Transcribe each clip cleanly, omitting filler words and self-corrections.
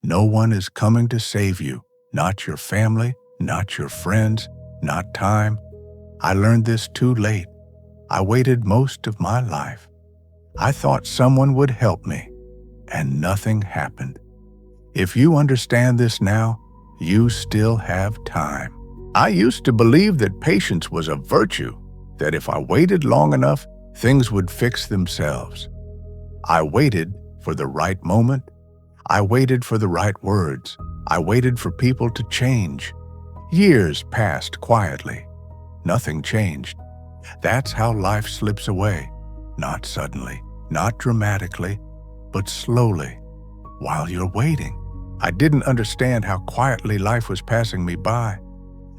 No one is coming to save you, not your family, not your friends, not time. I learned this too late. I waited most of my life. I thought someone would help me, and nothing happened. If you understand this now, you still have time. I used to believe that patience was a virtue, that if I waited long enough, things would fix themselves. I waited for the right moment. I waited for the right words. I waited for people to change. Years passed quietly. Nothing changed. That's how life slips away. Not suddenly, not dramatically, but slowly, while you're waiting. I didn't understand how quietly life was passing me by.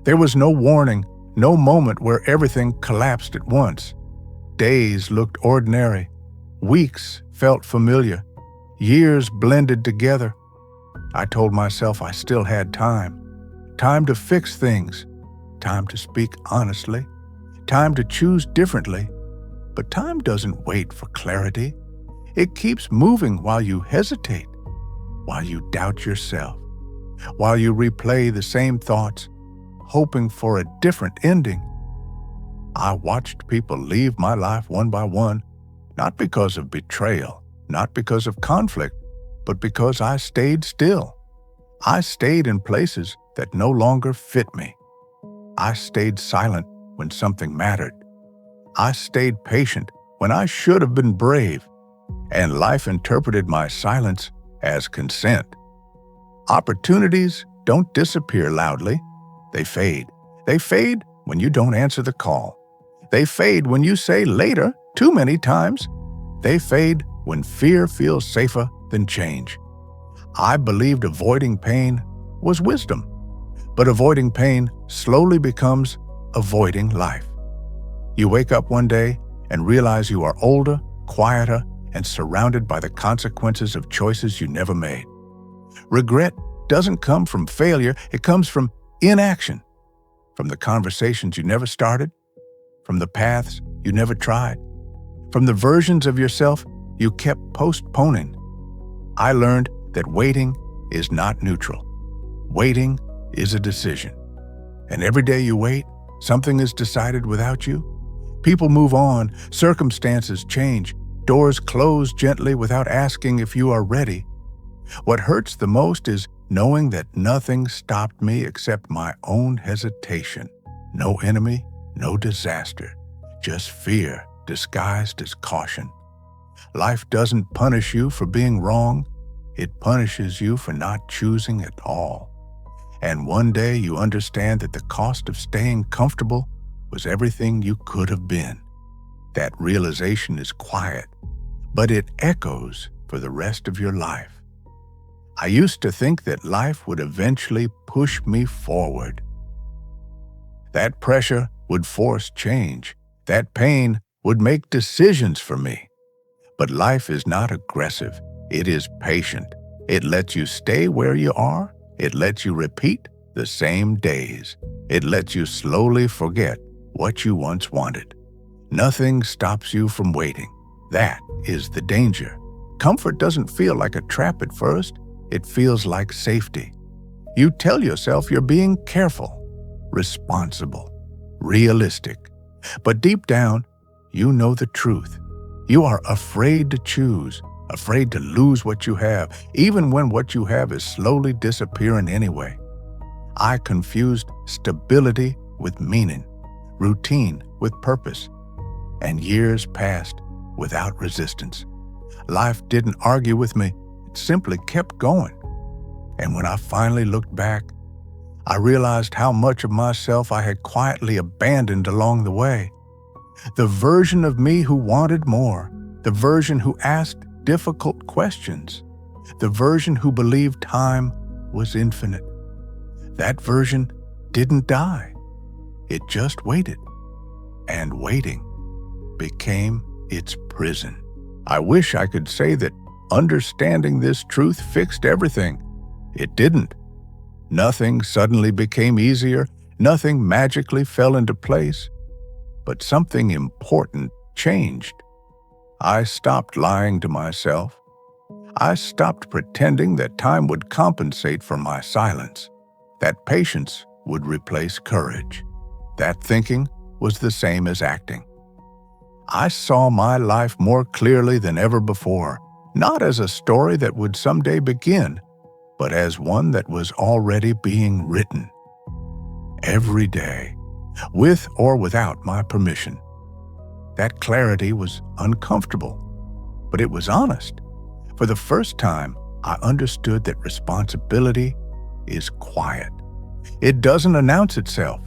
There was no warning, no moment where everything collapsed at once. Days looked ordinary. Weeks felt familiar. Years blended together. I told myself I still had time. Time to fix things. Time to speak honestly. Time to choose differently. But time doesn't wait for clarity. It keeps moving while you hesitate, while you doubt yourself, while you replay the same thoughts, hoping for a different ending. I watched people leave my life one by one, not because of betrayal, not because of conflict, but because I stayed still. I stayed in places that no longer fit me. I stayed silent when something mattered. I stayed patient when I should have been brave, and life interpreted my silence as consent. Opportunities don't disappear loudly. They fade. They fade when you don't answer the call. They fade when you say later too many times. They fade when fear feels safer than change. I believed avoiding pain was wisdom, but avoiding pain slowly becomes avoiding life. You wake up one day and realize you are older, quieter, and surrounded by the consequences of choices you never made. Regret doesn't come from failure, it comes from inaction, from the conversations you never started, from the paths you never tried, from the versions of yourself you kept postponing. I learned that waiting is not neutral. Waiting is a decision. And every day you wait, something is decided without you. People move on, circumstances change, doors close gently without asking if you are ready. What hurts the most is knowing that nothing stopped me except my own hesitation. No enemy, no disaster, just fear disguised as caution. Life doesn't punish you for being wrong. It punishes you for not choosing at all. And one day you understand that the cost of staying comfortable was everything you could have been. That realization is quiet, but it echoes for the rest of your life. I used to think that life would eventually push me forward. That pressure would force change. That pain would make decisions for me. But life is not aggressive. It is patient. It lets you stay where you are. It lets you repeat the same days. It lets you slowly forget what you once wanted. Nothing stops you from waiting. That is the danger. Comfort doesn't feel like a trap at first. It feels like safety. You tell yourself you're being careful, responsible, realistic. But deep down, you know the truth. You are afraid to choose, afraid to lose what you have, even when what you have is slowly disappearing anyway. I confused stability with meaning, routine with purpose, and years passed without resistance. Life didn't argue with me, it simply kept going. And when I finally looked back, I realized how much of myself I had quietly abandoned along the way. The version of me who wanted more, the version who asked difficult questions, the version who believed time was infinite. That version didn't die. It just waited. And waiting became its prison. I wish I could say that understanding this truth fixed everything. It didn't. Nothing suddenly became easier. Nothing magically fell into place. But something important changed. I stopped lying to myself. I stopped pretending that time would compensate for my silence, that patience would replace courage, that thinking was the same as acting. I saw my life more clearly than ever before, not as a story that would someday begin, but as one that was already being written. Every day, with or without my permission. That clarity was uncomfortable, but it was honest. For the first time, I understood that responsibility is quiet. It doesn't announce itself.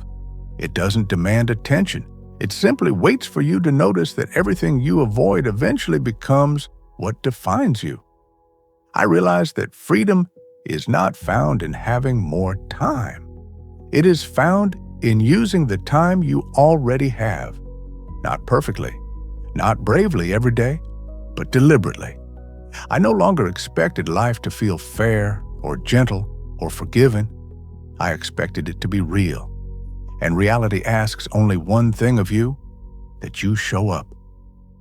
It doesn't demand attention. It simply waits for you to notice that everything you avoid eventually becomes what defines you. I realized that freedom is not found in having more time. It is found in using the time you already have, not perfectly, not bravely every day, but deliberately. I no longer expected life to feel fair or gentle or forgiving. I expected it to be real. And reality asks only one thing of you, that you show up,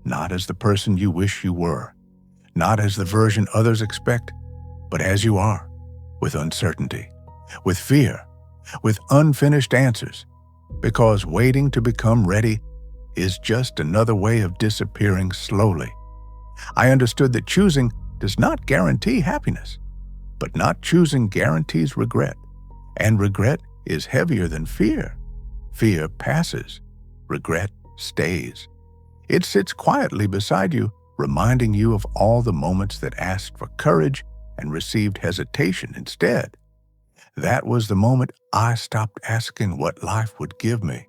not as the person you wish you were, not as the version others expect, but as you are, with uncertainty, with fear, with unfinished answers, because waiting to become ready is just another way of disappearing slowly. I understood that choosing does not guarantee happiness, but not choosing guarantees regret, and regret is heavier than fear. Fear passes, regret stays. It sits quietly beside you, reminding you of all the moments that asked for courage and received hesitation instead. That was the moment I stopped asking what life would give me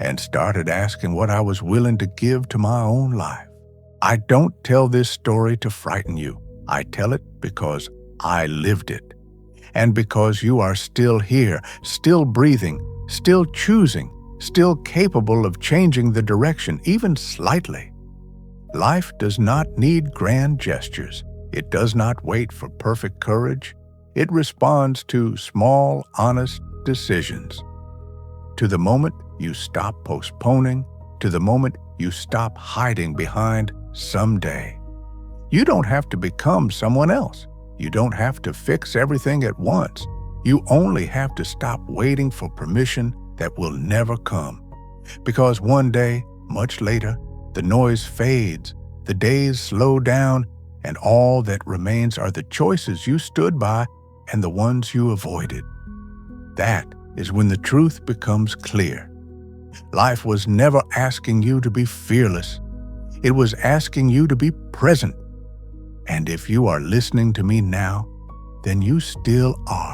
and started asking what I was willing to give to my own life. I don't tell this story to frighten you. I tell it because I lived it. And because you are still here, still breathing, still choosing, still capable of changing the direction, even slightly. Life does not need grand gestures. It does not wait for perfect courage. It responds to small, honest decisions. To the moment you stop postponing, to the moment you stop hiding behind someday. You don't have to become someone else. You don't have to fix everything at once. You only have to stop waiting for permission that will never come. Because one day, much later, the noise fades, the days slow down, and all that remains are the choices you stood by and the ones you avoided. That is when the truth becomes clear. Life was never asking you to be fearless. It was asking you to be present. And if you are listening to me now, then you still are.